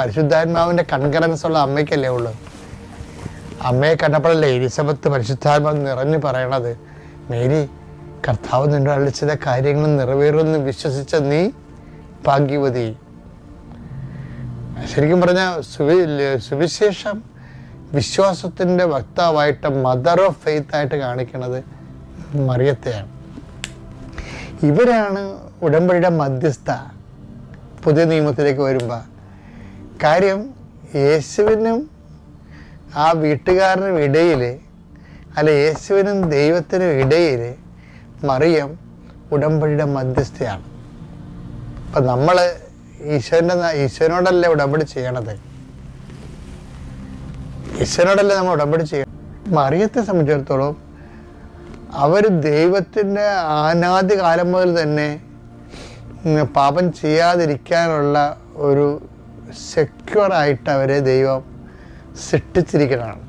പരിശുദ്ധാത്മാവിൻ്റെ കൺകറൻസ് ഉള്ള അമ്മയ്ക്കല്ലേ ഉള്ളൂ. അമ്മയെ കണ്ടപ്പോഴല്ലേ എലിസബത്ത് പരിശുദ്ധാത്മാവ് നിറഞ്ഞു പറയണത്, മേരി, കർത്താവ് നിന്റെ അളിച്ചത കാര്യങ്ങൾ നിറവേറുമെന്ന് വിശ്വസിച്ച നീ ഭാഗ്യവതി. ശരിക്കും പറഞ്ഞാൽ സുവിശേഷം വിശ്വാസത്തിൻ്റെ വക്താവായിട്ട്, മദർ ഓഫ് ഫെയ്ത്ത് ആയിട്ട് കാണിക്കുന്നത് മറിയത്തെയാണ്. ഇവരാണ് ഉടമ്പടിയുടെ മധ്യസ്ഥ പുതിയ നിയമത്തിലേക്ക് വരുമ്പോൾ. കാര്യം യേശുവിനും ആ വീട്ടുകാരനും ഇടയിൽ, അല്ല യേശുവിനും ദൈവത്തിനും ഇടയിൽ മറിയം ഉടമ്പടിയുടെ മധ്യസ്ഥയാണ്. അപ്പം നമ്മൾ ഈശോനോടല്ലേ ഉടമ്പടി ചെയ്യണത്, ഈശോനോടല്ലേ നമ്മൾ ഉടമ്പടി ചെയ്യണം. മറിയത്തെ സംബന്ധിച്ചിടത്തോളം അവർ ദൈവത്തിൻ്റെ അനാദി കാലം മുതൽ തന്നെ പാപം ചെയ്യാതിരിക്കാനുള്ള ഒരു സെക്യൂറായിട്ട് അവരെ ദൈവം സൃഷ്ടിച്ചിരിക്കുന്നതാണ്.